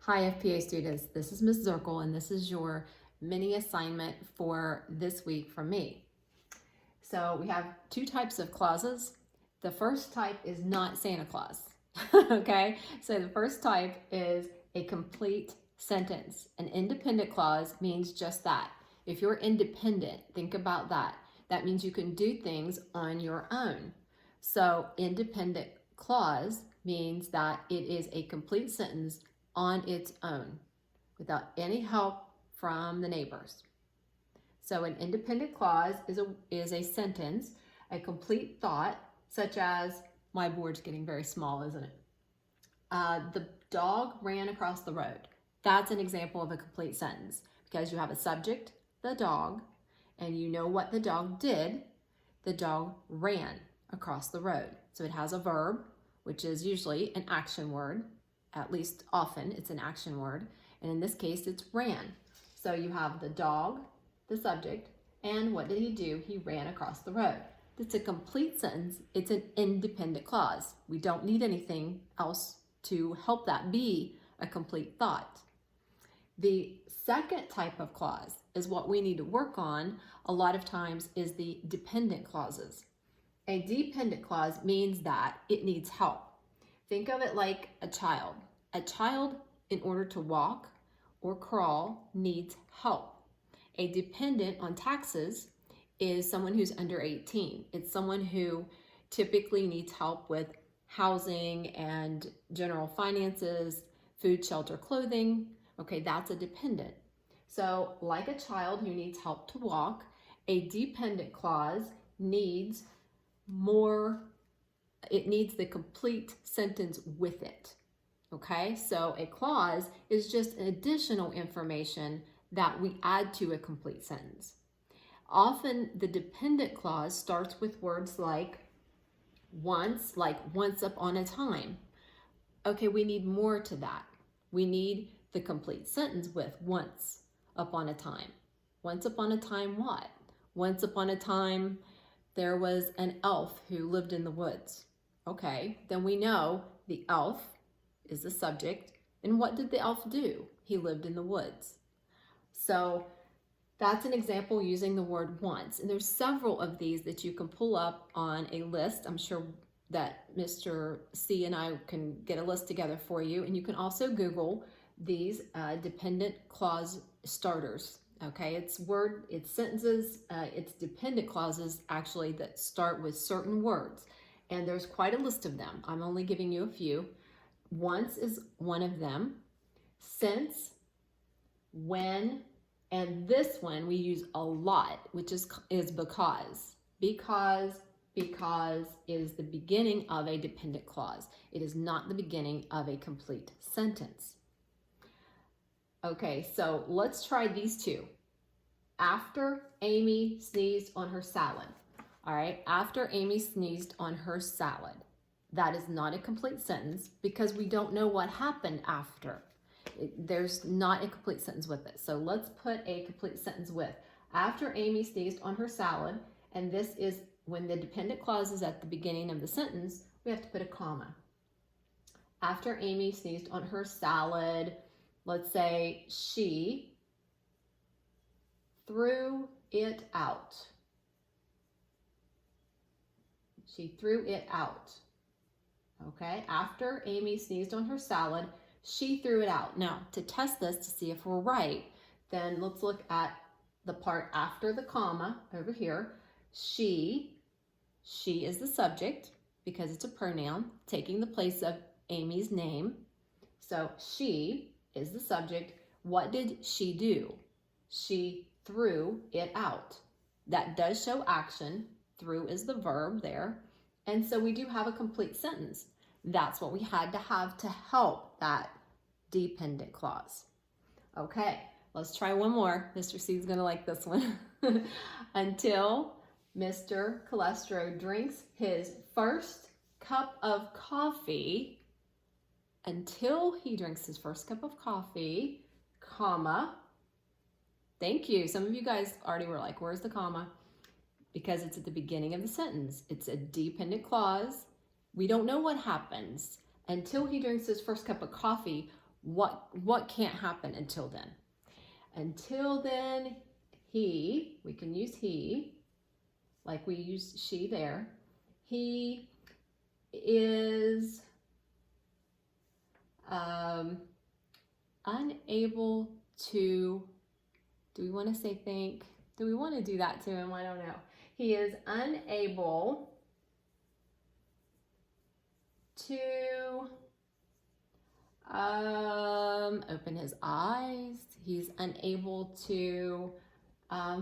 Hi FPA students, this is Ms. Zirkle and this is your mini assignment for this week from me. So we have two types of clauses. The first type is not Santa Claus, okay? So the first type is a complete sentence. An independent clause means just that. If you're independent, think about that. That means you can do things on your own. So independent clause means that it is a complete sentence on its own without any help from the neighbors. So an independent clause is a sentence, a complete thought, such as, my board's getting very small, isn't it? The dog ran across the road. That's an example of a complete sentence because you have a subject, the dog, and you know what the dog did. The dog ran across the road. So it has a verb, which is usually an action word. At least often it's an action word. And in this case, it's ran. So you have the dog, the subject, and what did he do? He ran across the road. It's a complete sentence. It's an independent clause. We don't need anything else to help that be a complete thought. The second type of clause is what we need to work on a lot of times is the dependent clauses. A dependent clause means that it needs help. Think of it like a child. A child, in order to walk or crawl, needs help. A dependent on taxes is someone who's under 18. It's someone who typically needs help with housing and general finances, food, shelter, clothing. Okay, that's a dependent. So like a child who needs help to walk, a dependent clause needs more, it needs the complete sentence with it. Okay, so a clause is just additional information that we add to a complete sentence. Often the dependent clause starts with words like once upon a time. Okay, we need more to that. We need the complete sentence with once upon a time. Once upon a time what? Once upon a time there was an elf who lived in the woods. Okay, then we know the elf is the subject. And what did the elf do? He lived in the woods. So that's an example using the word once. And there's several of these that you can pull up on a list. I'm sure that Mr. C and I can get a list together for you. And you can also Google these dependent clause starters. Okay, it's sentences, it's dependent clauses actually that start with certain words. And there's quite a list of them. I'm only giving you a few. Once is one of them. Since, when, and this one we use a lot, which is because. Because is the beginning of a dependent clause. It is not the beginning of a complete sentence. Okay, so let's try these two. After Amy sneezed on her salad. All right, after Amy sneezed on her salad. That is not a complete sentence because we don't know what happened after. There's not a complete sentence with it. So let's put a complete sentence with after Amy sneezed on her salad, and this is when the dependent clause is at the beginning of the sentence, we have to put a comma. After Amy sneezed on her salad, let's say she threw it out. She threw it out. Okay, after Amy sneezed on her salad, she threw it out. Now, to test this to see if we're right, then let's look at the part after the comma over here. She is the subject because it's a pronoun taking the place of Amy's name. So she is the subject. What did she do? She threw it out. That does show action. Threw is the verb there. And so we do have a complete sentence. That's what we had to have to help that dependent clause. Okay, let's try one more. Mr. C is going to like this one. Until Mr. Calestro drinks his first cup of coffee, until he drinks his first cup of coffee, comma. Thank you. Some of you guys already were like, where's the comma? Because it's at the beginning of the sentence. It's a dependent clause. We don't know what happens until he drinks his first cup of coffee. what can't happen until then? Until then, we can use he, like we used she there. He is unable to, do we want to say think? Do we want to do that to him? I don't know. He is unable to open his eyes. He's unable to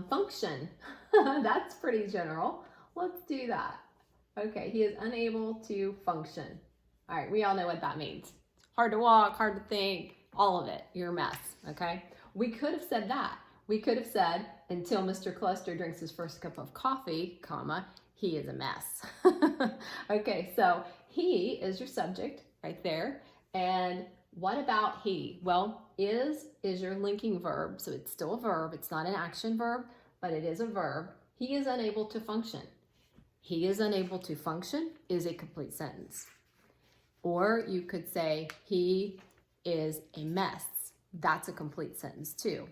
function. That's pretty general. Let's do that. Okay, he is unable to function. All right, we all know what that means. Hard to walk, hard to think, all of it. You're a mess, okay? We could have said that. We could have said, until Mr. Cluster drinks his first cup of coffee, comma, he is a mess. Okay, so he is your subject right there. And what about he? Well, is your linking verb, so it's still a verb. It's not an action verb, but it is a verb. He is unable to function. He is unable to function is a complete sentence. Or you could say, he is a mess. That's a complete sentence too.